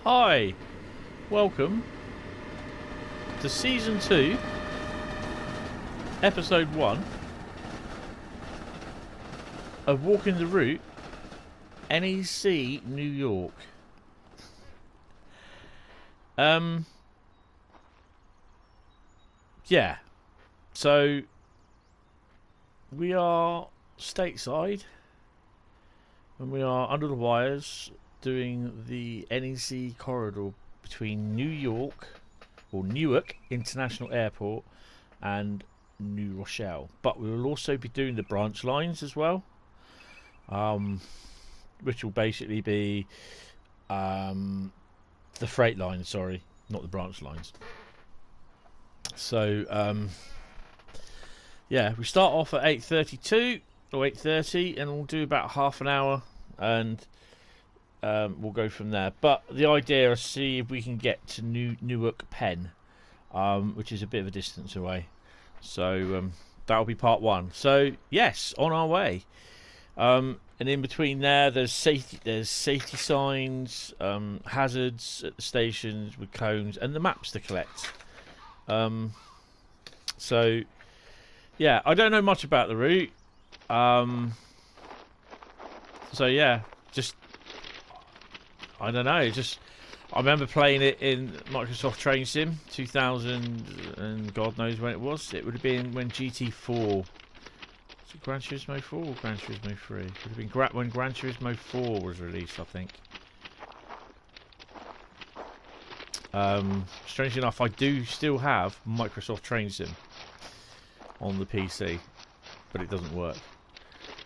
Hi, welcome to Season 2, Episode 1 of Walking the Route, NEC, New York. Yeah, so we are stateside and we are under the wires doing the NEC corridor between New York, or Newark International Airport, and New Rochelle. But we will also be doing the branch lines as well, which will basically be the freight lines, sorry, not the branch lines. So yeah, we start off at 8:32 or 8:30 and we'll do about half an hour, and we'll go from there. But the idea is to see if we can get to Newark Penn, which is a bit of a distance away. So that'll be part one. So yes, on our way. And in between there's safety signs, hazards at the stations with cones, and the maps to collect. So yeah, I don't know much about the route. So yeah, just I don't know. I remember playing it in Microsoft Train Sim 2000, and God knows when it was. It would have been when GT4. Was it Gran Turismo 4 or Gran Turismo 3? It would have been when Gran Turismo 4 was released, I think. Strangely enough, I do still have Microsoft Train Sim on the PC, but it doesn't work.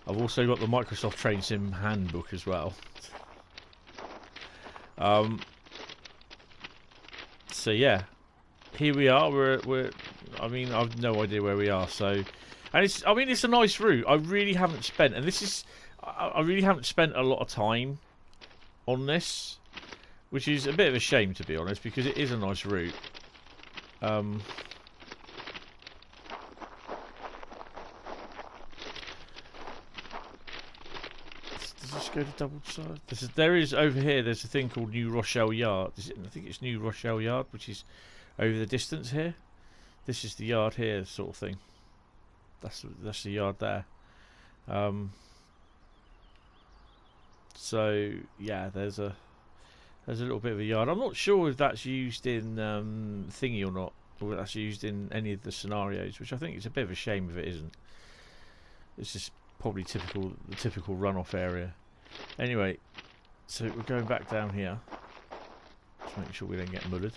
I've also got the Microsoft Train Sim handbook as well. So yeah, here we are. I mean, I've no idea where we are. So, and it's a nice route. I really haven't spent a lot of time on this, which is a bit of a shame, to be honest, because it is a nice route. Does this go to double side? There is over here. There's a thing called New Rochelle Yard. I think it's New Rochelle Yard, which is over the distance here. This is the yard here, sort of thing. That's the yard there. So yeah, there's a little bit of a yard. I'm not sure if that's used in thingy or not, or if that's used in any of the scenarios, which I think is a bit of a shame if it isn't. It's just probably the typical runoff area. Anyway, so we're going back down here. Just making sure we don't get muddered.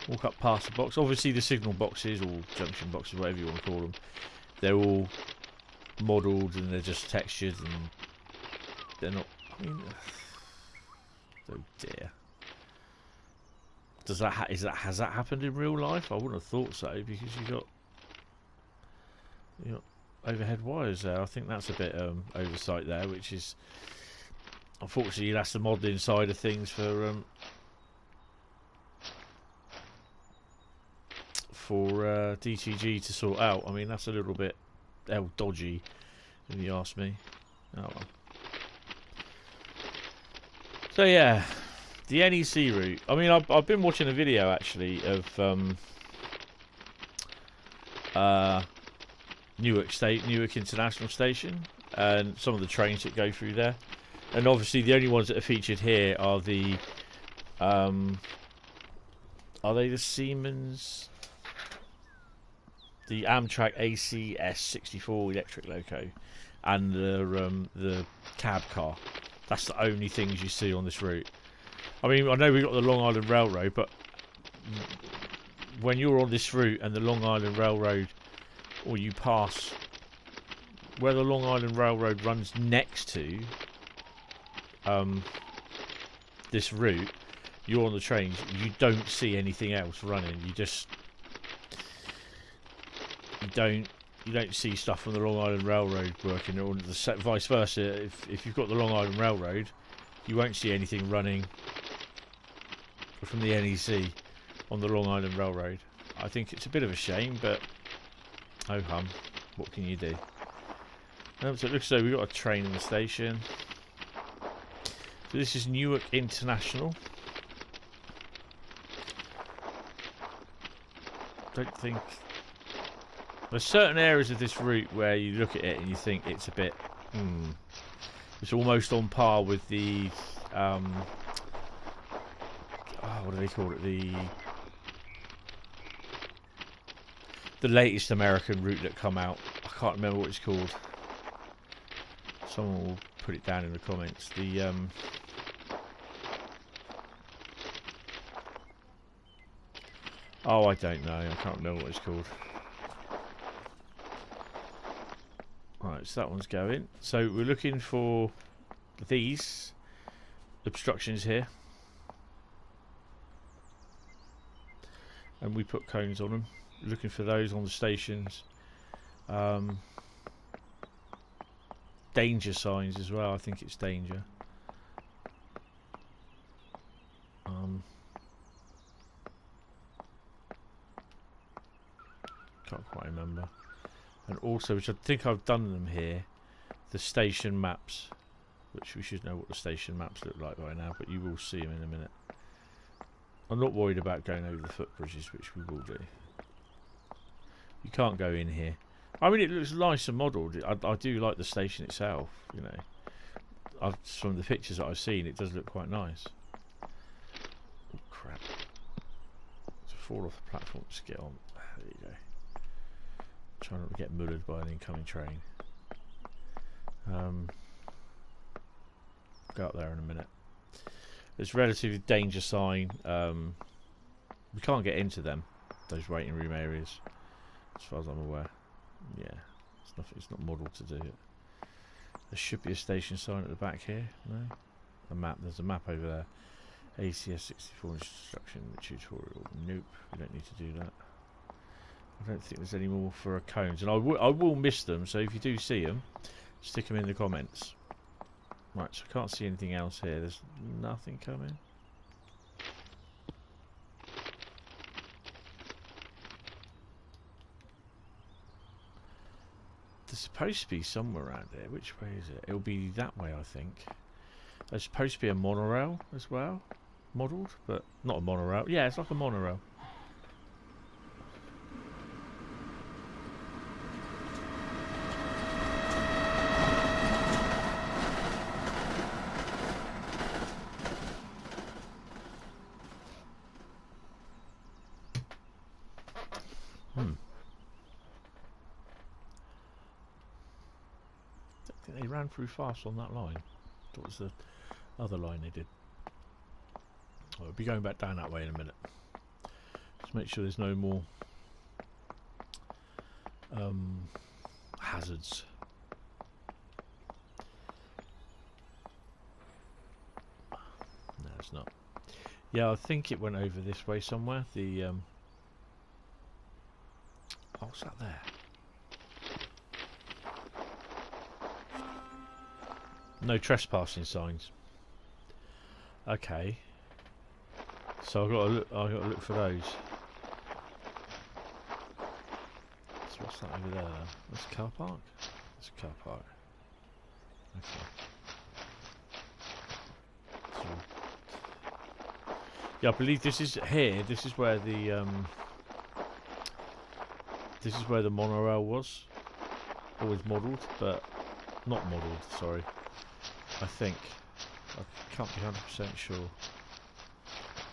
Walk up past the box. Obviously the signal boxes, or junction boxes, whatever you want to call them, they're all modelled and they're just textured, and they're not, I mean, oh dear. Has that happened in real life? I wouldn't have thought so, because you got overhead wires there. I think that's a bit oversight there, which is unfortunately that's the modelling side of things for DTG to sort out. I mean, that's a little bit dodgy, if you ask me. Oh well. So yeah, the NEC route. I mean, I've been watching a video actually of Newark International Station, and some of the trains that go through there. And obviously the only ones that are featured here are the are they the Siemens, the Amtrak ACS 64 electric loco, and the cab car. That's the only things you see on this route. I mean, I know we've got the Long Island Railroad, but when you're on this route and the Long Island Railroad, or you pass where the Long Island Railroad runs next to this route, you're on the trains, you don't see anything else running. You don't see stuff on the Long Island Railroad working, or vice versa. If you've got the Long Island Railroad, you won't see anything running from the NEC on the Long Island Railroad. I think it's a bit of a shame, but oh hum, what can you do? So it looks like we've got a train in the station. So this is Newark International. Don't think there's certain areas of this route where you look at it and you think it's a bit it's almost on par with the what do they call it, the latest American route that come out. I can't remember what it's called. Someone will put it down in the comments. The oh, I don't know. I can't remember what it's called. Right, so that one's going. So we're looking for these obstructions here, and we put cones on them. Looking for those on the stations. Danger signs as well. I think it's danger. Can't quite remember. And also, which I think I've done them here, the station maps, which we should know what the station maps look like right now, but you will see them in a minute. I'm not worried about going over the footbridges, which we will do. You can't go in here. I mean, it looks nice and modelled. I do like the station itself, you know. From the pictures that I've seen, it does look quite nice. Oh, crap. To fall off the platform to get on. There you go. Try not to get mullered by an incoming train. Go up there in a minute. There's relatively danger sign. We can't get into them, those waiting room areas, as far as I'm aware. Yeah, it's nothing. It's not modelled to do it. There should be a station sign at the back here. No, a map. There's a map over there. ACS 64 instruction tutorial. Nope, we don't need to do that. I don't think there's any more for cones, and I will miss them. So if you do see them, stick them in the comments. Right, so I can't see anything else here. There's nothing coming. There's supposed to be somewhere around there. Which way is it? It'll be that way, I think. There's supposed to be a monorail as well, modelled, but not a monorail. Yeah, it's like a monorail. They ran through fast on that line. That was the other line they did. I'll be going back down that way in a minute. Just make sure there's no more hazards. No, it's not. Yeah, I think it went over this way somewhere. The oh, what's that there? No trespassing signs. Okay. So I've got to look. I've got to look for those. So what's that over there? That's a car park. That's a car park. Okay. So, yeah, I believe this is here. This is where the monorail was. Always modelled, but not modelled. Sorry. I think. I can't be 100% sure.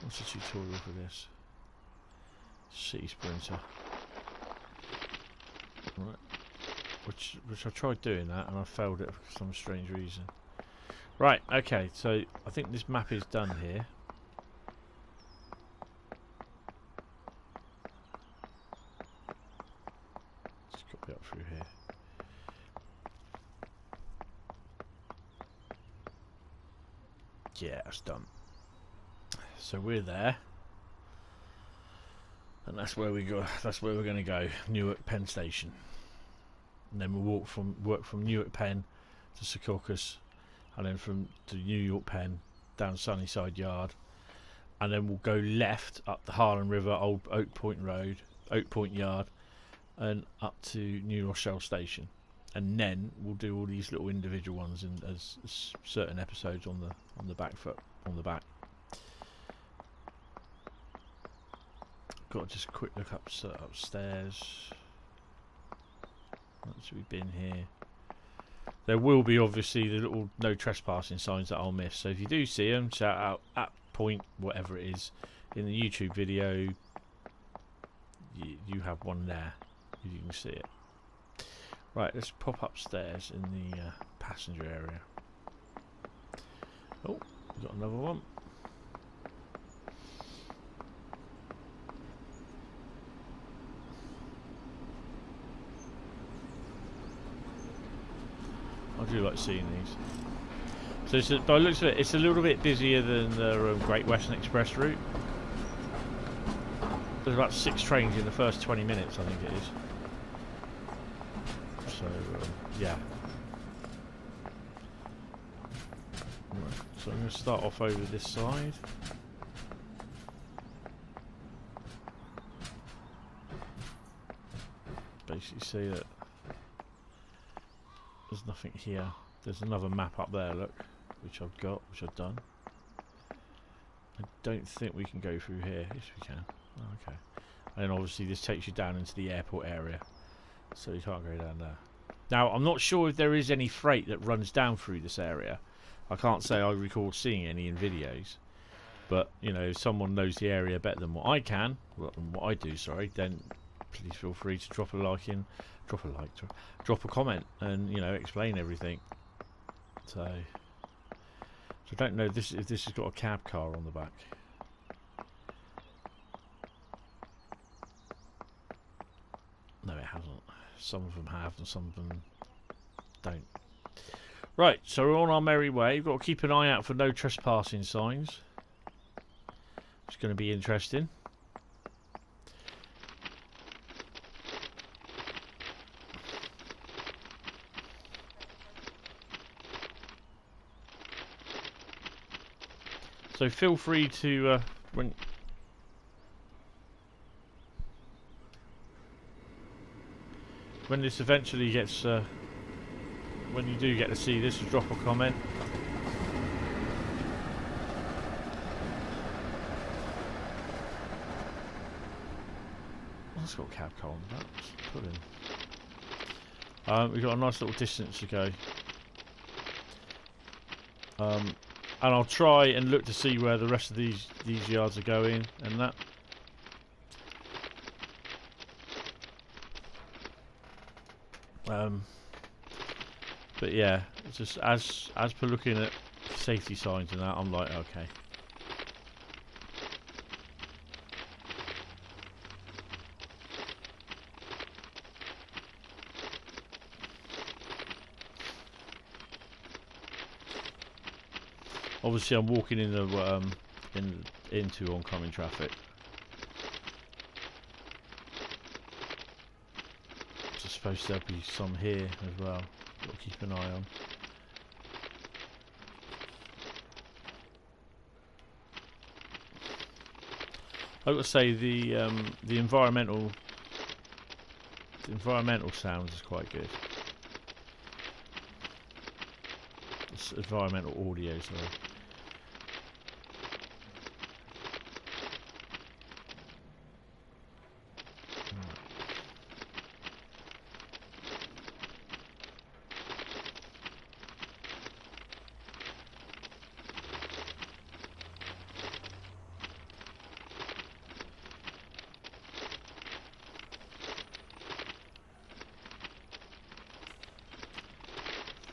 What's the tutorial for this? City Sprinter. Right. Which I tried doing that and I failed it for some strange reason. Right, okay, so I think this map is done here. Let's copy up through here. Yeah, it's done. So we're there, and that's where we go. That's where we're going to go. Newark Penn Station, and then we'll work from Newark Penn to Secaucus, and then to New York Penn down Sunnyside Yard, and then we'll go left up the Harlem River, Old Oakpoint Road, Oakpoint Yard, and up to New Rochelle Station. and then we'll do all these little individual ones as certain episodes on the back foot on the back. Got just a quick look upstairs. Once we've been here, there will be obviously the little no trespassing signs that I'll miss. So if you do see them, shout out at point whatever it is in the YouTube video. You have one there if you can see it. Right, let's pop upstairs in the passenger area. Oh, we've got another one. I do like seeing these. So it's by the looks of it, it's a little bit busier than the Great Western Express route. There's about 6 trains in the first 20 minutes, I think it is. So, yeah. Right, so I'm going to start off over this side. Basically see that there's nothing here. There's another map up there, look, which I've done. I don't think we can go through here. Yes, we can. Oh, okay. And then obviously this takes you down into the airport area, so you can't go down there. Now, I'm not sure if there is any freight that runs down through this area. I can't say I recall seeing any in videos, but you know, if someone knows the area better than what I can, what I do, sorry, then please feel free to drop a comment, and you know, explain everything. So I don't know if this has got a cab car on the back. No, it hasn't. Some of them have, and some of them don't. Right, so we're on our merry way. We've got to keep an eye out for no trespassing signs. It's going to be interesting. So feel free to when this eventually gets when you do get to see this, drop a comment. Oh, that's got a cab car on that. Put in. We've got a nice little distance to go. And I'll try and look to see where the rest of these yards are going and that. But yeah, just as per looking at safety signs and that, I'm like, okay. Obviously, I'm walking in the into oncoming traffic. I suppose there'll be some here as well. Got to keep an eye on. I got to say the environmental sound is quite good. It's environmental audio, sorry.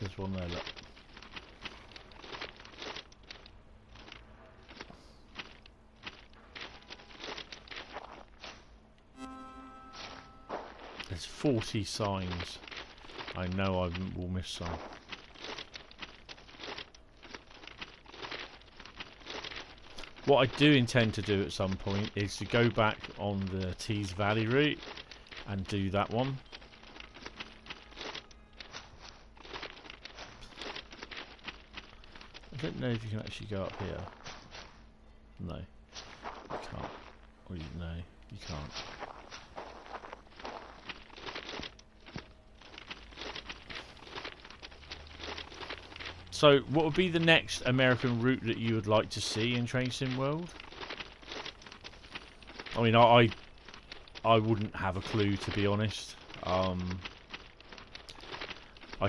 There's one there, look. There's 40 signs. I know I will miss some. What I do intend to do at some point is to go back on the Tees Valley route and do that one. I don't know if you can actually go up here. No, you can't. Or no, you can't. So, what would be the next American route that you would like to see in Train Sim World? I mean, I wouldn't have a clue, to be honest. I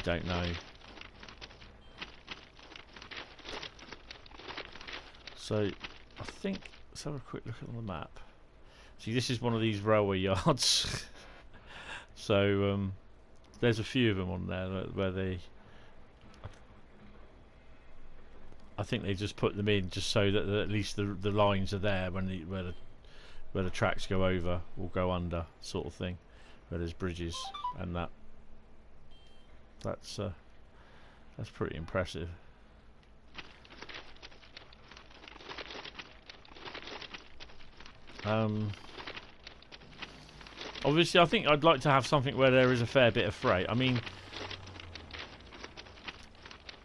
don't know. So, I think, let's have a quick look at the map. See, this is one of these railway yards. So, there's a few of them on there where they... I think they just put them in just so that at least the lines are there when where the tracks go over or go under, sort of thing, where there's bridges and that. That's pretty impressive. Obviously, I think I'd like to have something where there is a fair bit of freight. I mean,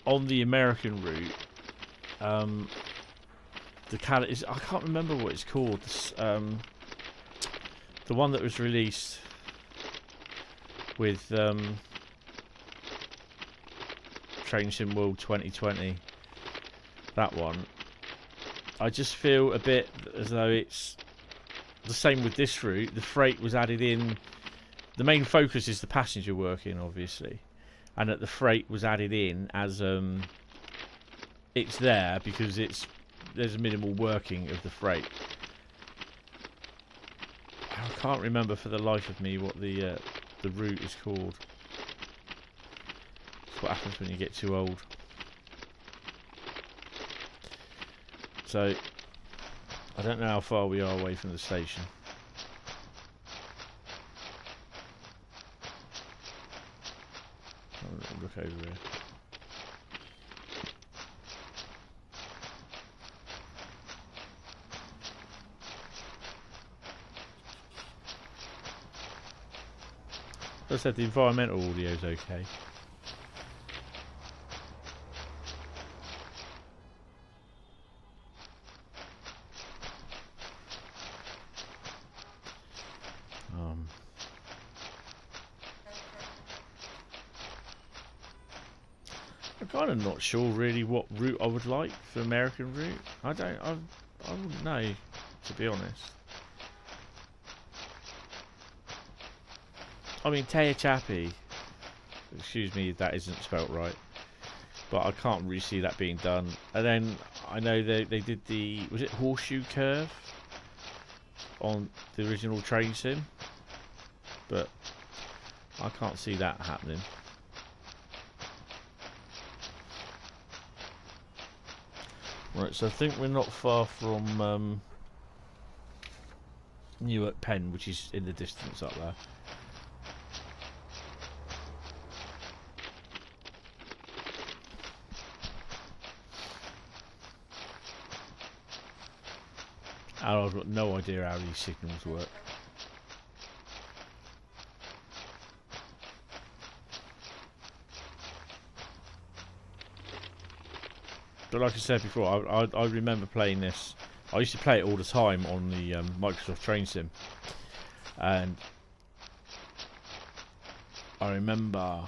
on the American route, I can't remember what it's called. The one that was released with Train Sim World 2020. That one. I just feel a bit as though it's the same with this route. The freight was added in. The main focus is the passenger working, obviously, and that the freight was added in as it's there because there's a minimal working of the freight. I can't remember for the life of me what the route is called. It's what happens when you get too old. So I don't know how far we are away from the station. Have a little look over here. As I said, the environmental audio is okay. I'm kind of not sure really what route I would like for American route. I wouldn't know, to be honest. I mean, Tehachapi, excuse me if that isn't spelt right, but I can't really see that being done. And then I know they did the, was it Horseshoe Curve on the original Train Sim, but I can't see that happening. Right, so I think we're not far from Newark Penn, which is in the distance up there. And I've got no idea how these signals work. But like I said before, I remember playing this. I used to play it all the time on the Microsoft Train Sim, and I remember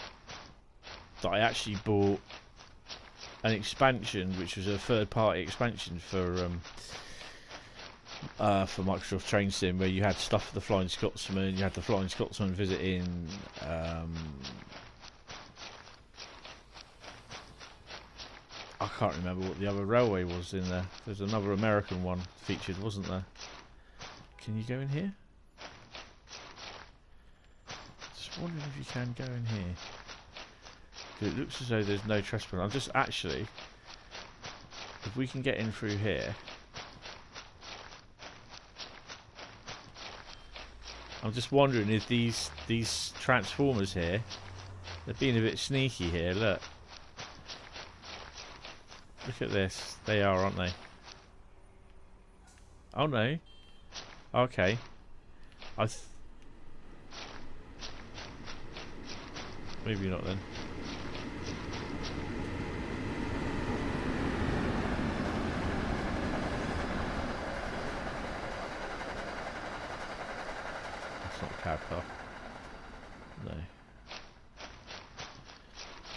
that I actually bought an expansion, which was a third-party expansion for Microsoft Train Sim, where you had stuff for the Flying Scotsman. You had the Flying Scotsman visiting. I can't remember what the other railway was in there. There's another American one featured, wasn't there? Can you go in here? Just wondering if you can go in here. 'Cause it looks as though there's no trespass. I'm just actually, if we can get in through here. I'm just wondering if these transformers here, they're being a bit sneaky here. Look. Look at this. They are, aren't they? Oh no. Okay. Maybe not then. That's not a cab car. No.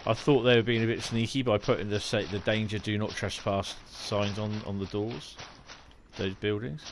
I thought they were being a bit sneaky by putting the danger do not trespass signs on the doors, those buildings.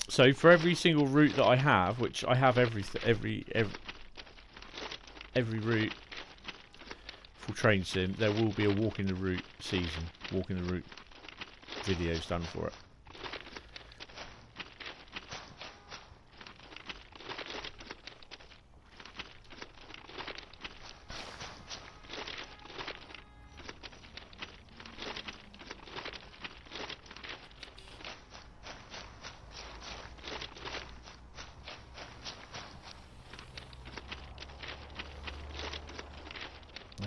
So for every single route that I have, which I have every route for train sim, there will be a walking the route season, walking the route videos done for it.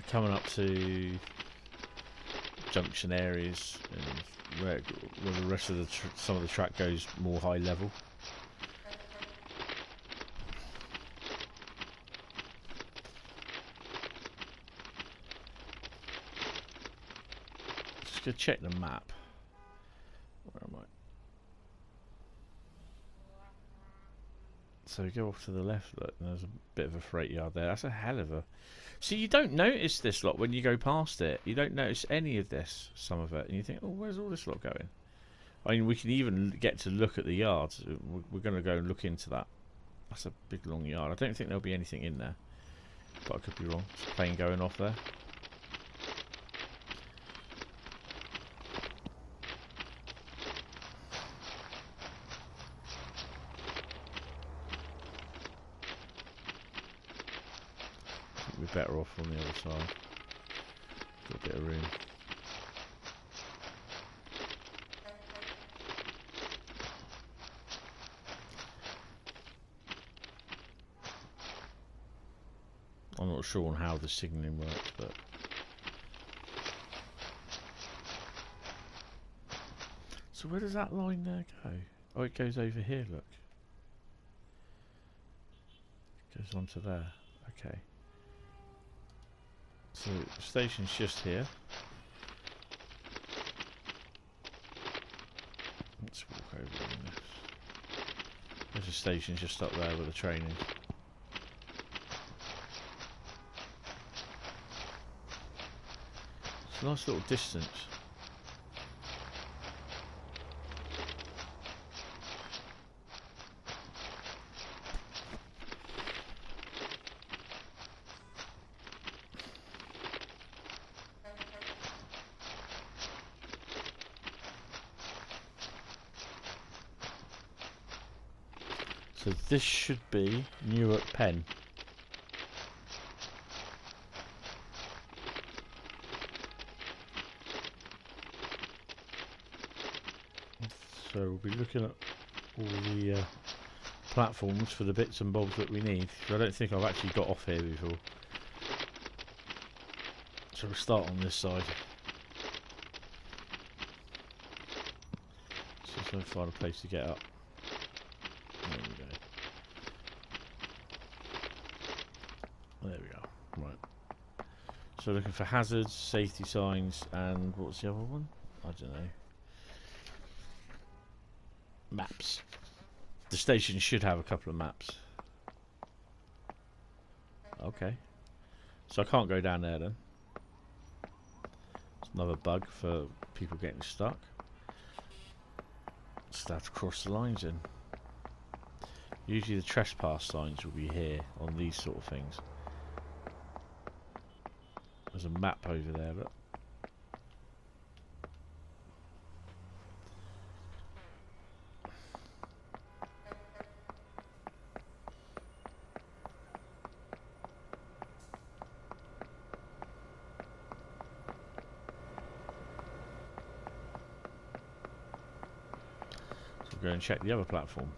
Coming up to junction areas and where the rest of some of the track goes more high level. Just gonna check the map. Where am I? So we go off to the left. Look, and there's a bit of a freight yard there. That's a hell of a. So you don't notice this lot when you go past it. You don't notice any of this, some of it, and you think, oh, where's all this lot going? I mean, we can even get to look at the yards. We're going to go and look into that. That's a big long yard. I don't think there'll be anything in there, but I could be wrong. There's a plane going off there. We're better off on the other side. Got a bit of room. I'm not sure on how the signalling works, but so where does that line there go? Oh, it goes over here. Look, it goes onto there. Okay. So the station's just here. Let's walk over on this. There's a station just up there where the train is. It's a nice little distance. So this should be Newark Penn. So we'll be looking at all the platforms for the bits and bobs that we need. I don't think I've actually got off here before. So we'll start on this side. Just so I find a place to get up. There we go. There we go. Right. So looking for hazards, safety signs, and what's the other one? I don't know. Maps. The station should have a couple of maps. Okay. So I can't go down there then. It's another bug for people getting stuck. Just have to cross the lines in. Usually the trespass signs will be here on these sort of things. There's a map over there, look. go and check the other platform.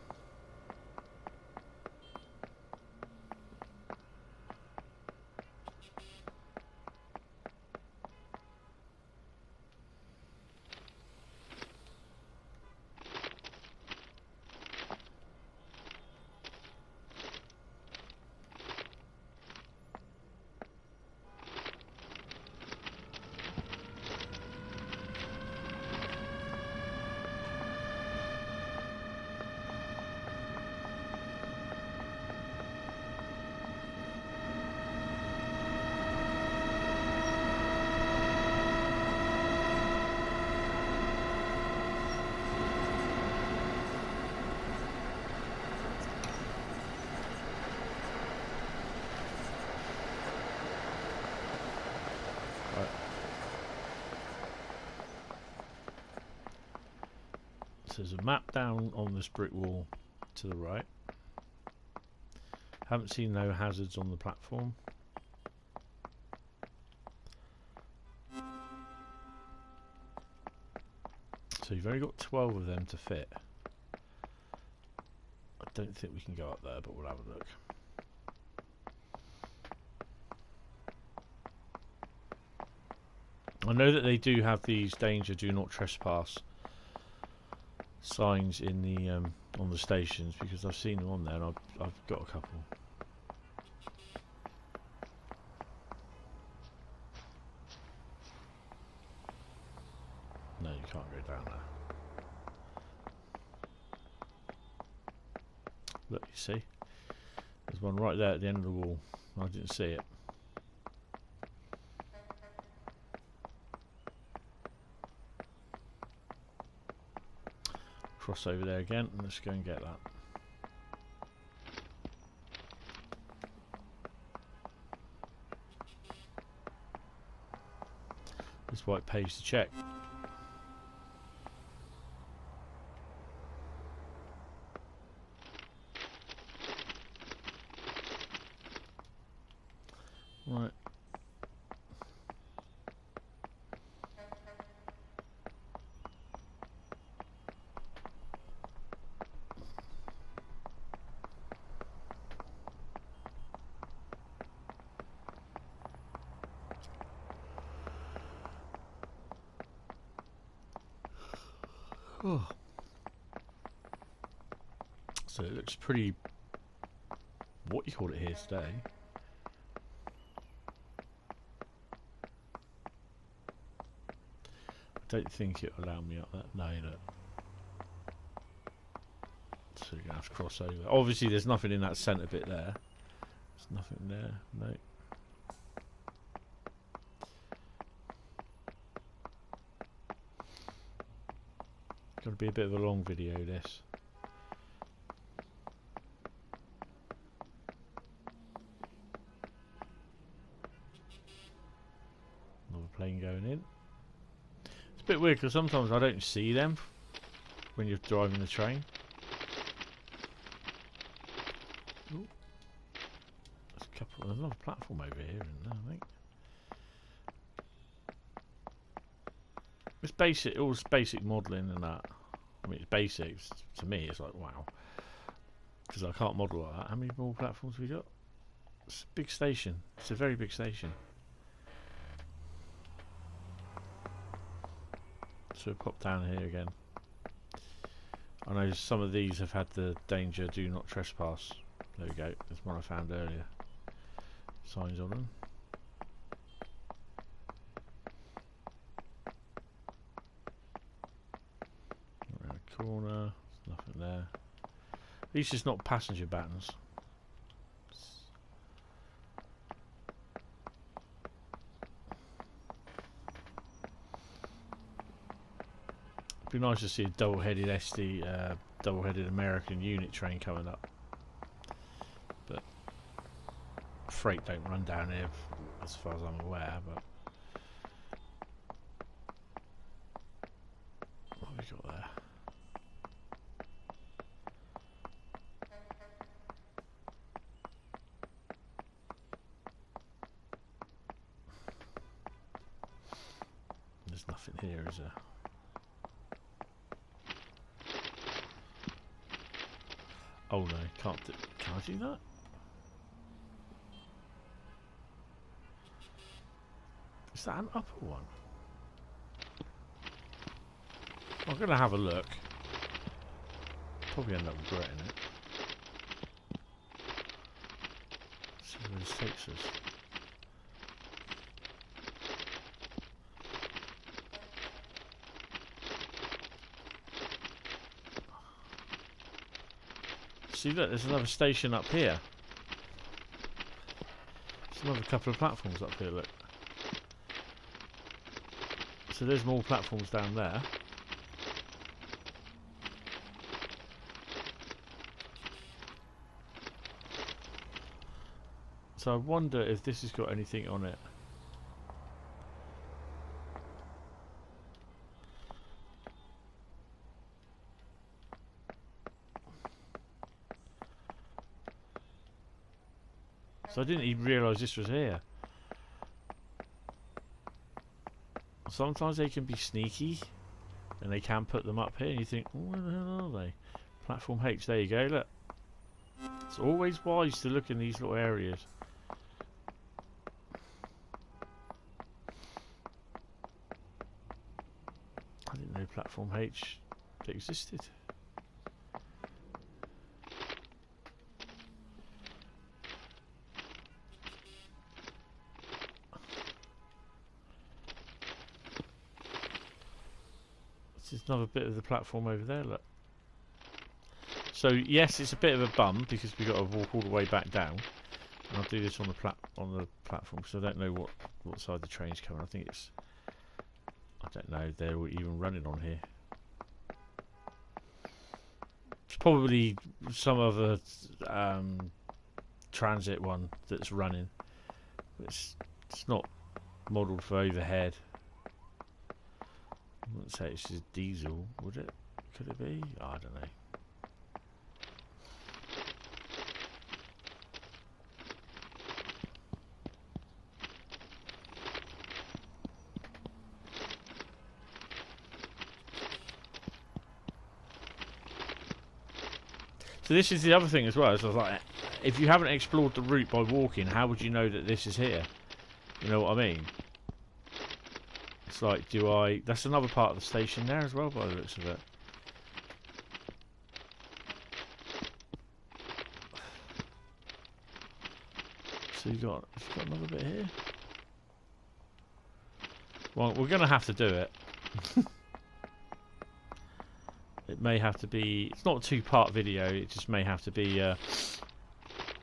There's a map down on this brick wall to the right. Haven't seen no hazards on the platform. So you've only got 12 of them to fit. I don't think we can go up there, but we'll have a look. I know that they do have these danger, do not trespass signs in the on the stations, because I've seen them on there and I've got a couple. No, you can't go down there. Look, you see? There's one right there at the end of the wall. I didn't see it. Cross over there again and let's go and get that. That's why it pays to check. Right. Oh. So it looks pretty, what you call it here today. I don't think it'll allow me up that. No, look. So you're going to have to cross over. Obviously there's nothing in that centre bit there. There's nothing there, no. Got to be a bit of a long video, this. Another plane going in. It's a bit weird because sometimes I don't see them when you're driving the train. Ooh. There's another platform over here, isn't there, I think. It's basic, it was basic modelling and that. I mean, it's basic. To me, it's like, wow. Because I can't model like that. How many more platforms have we got? It's a big station. It's a very big station. So we'll pop down here again. I know some of these have had the danger, do not trespass. There we go. There's one I found earlier. Signs on them. Corner, there's nothing there. These just not passenger buttons. It'd be nice to see a double-headed double-headed American unit train coming up. But freight don't run down here, as far as I'm aware. But what have we got there? There's nothing here, is there? Oh no, can't I do that? Is that an upper one? I'm going to have a look. Probably end up regretting it. See where this takes us. See, look, there's another station up here. There's another couple of platforms up here, look. So there's more platforms down there. So I wonder if this has got anything on it. So I didn't even realise this was here. Sometimes they can be sneaky and they can put them up here and you think, oh, where the hell are they? Platform H, there you go, look. It's always wise to look in these little areas. I didn't know Platform H existed. There's another bit of the platform over there, look. So yes, it's a bit of a bum because we've got to walk all the way back down. And I'll do this on the platform because I don't know what side the train's coming. I think it's, I don't know, they're even running on here. It's probably some other transit one that's running. It's not modelled for overhead. I wouldn't say it's just diesel, would it? Could it be? Oh, I don't know. So this is the other thing as well. So I was like, if you haven't explored the route by walking, how would you know that this is here? You know what I mean? It's like, that's another part of the station there as well, by the looks of it. So you've got another bit here. Well, we're going to have to do it. It may have to be, it's not a two-part video, it just may have to be a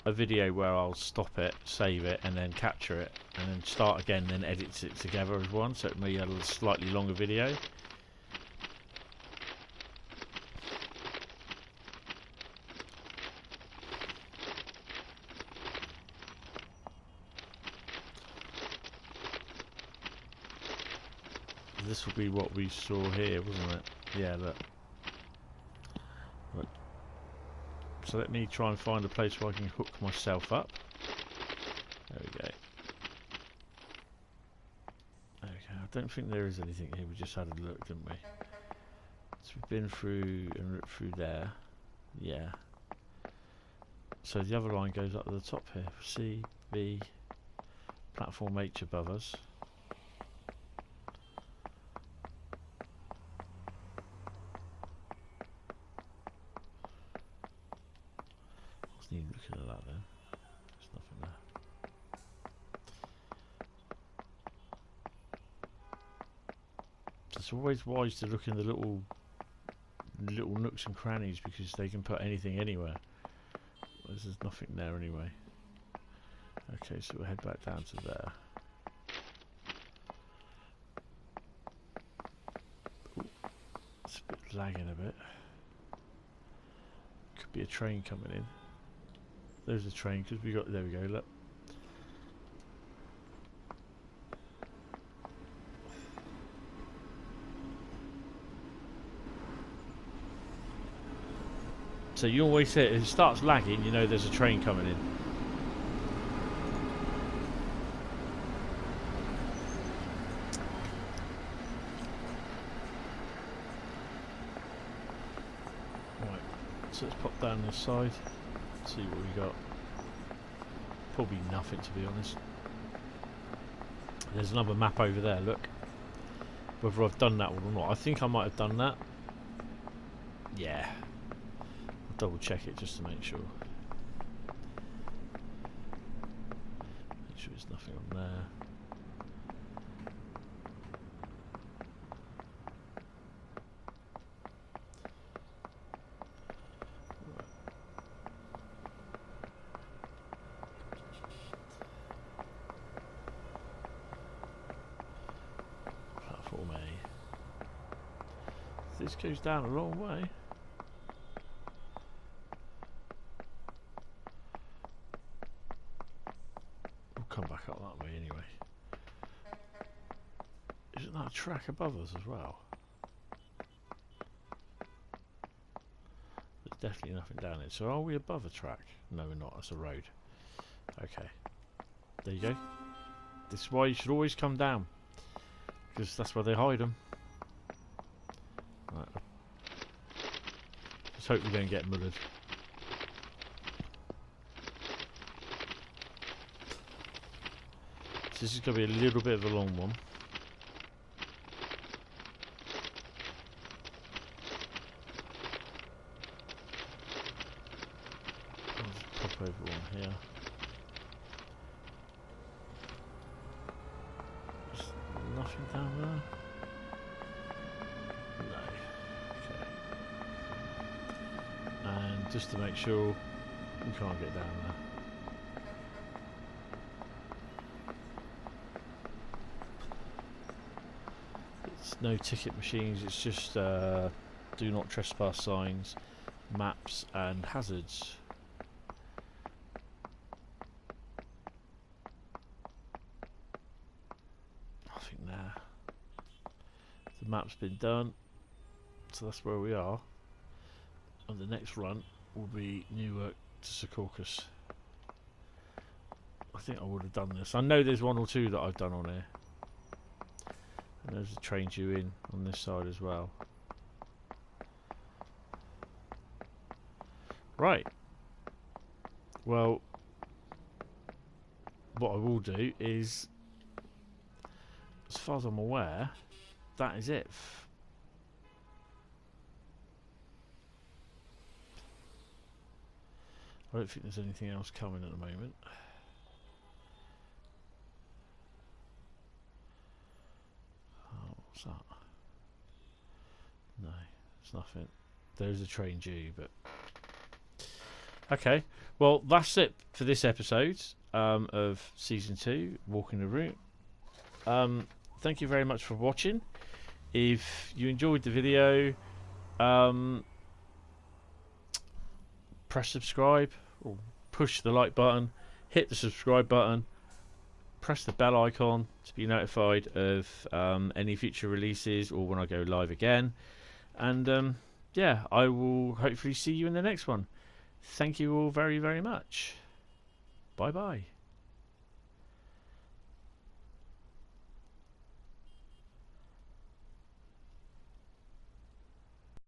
video where I'll stop it, save it, and then capture it, and then start again, then edit it together as one, so it may be a slightly longer video. This will be what we saw here, wasn't it? Yeah, look. So let me try and find a place where I can hook myself up. There we go. Okay, I don't think there is anything here. We just had a look, didn't we? So we've been through and through there. Yeah. So the other line goes up to the top here. C, B, platform H above us. Looking at that then, there's nothing there. It's always wise to look in the little nooks and crannies because they can put anything anywhere. There's nothing there anyway. Okay, so we'll head back down to there. Ooh, it's a bit lagging a bit. Could be a train coming in. There's a train because we got, there we go, look. So you always say if it starts lagging, you know there's a train coming in. Right. So let's pop down this side, see what we got. Probably nothing, to be honest. There's another map over there, look. Whether I've done that one or not, I think I might have done that. Yeah. I'll double check it just to make sure. Make sure there's nothing on there. Platform A. This goes down a long way. We'll come back up that way anyway. Isn't that a track above us as well? There's definitely nothing down there. So are we above a track? No, we're not. That's a road. Okay. There you go. This is why you should always come down. Because that's where they hide them. Right. Let's hope we don't get mullered. So this is going to be a little bit of a long one. I'll just pop over one here. There's nothing down there. No. Okay. And just to make sure we can't get down there. No ticket machines, it's just do not trespass signs, maps and hazards. Nothing there. The map's been done, so that's where we are. And the next run will be Newark to Secaucus. I think I would have done this. I know there's one or two that I've done on here. And there's a train due in on this side as well. Right. Well, what I will do is, as far as I'm aware, that is it. I don't think there's anything else coming at the moment. What's that? No, it's nothing. There's a train due, but okay. Well, that's it for this episode of season 2, Walking the Route. Thank you very much for watching. If you enjoyed the video, press subscribe or push the like button, hit the subscribe button. Press the bell icon to be notified of any future releases or when I go live again. And yeah, I will hopefully see you in the next one. Thank you all very, very much. Bye bye.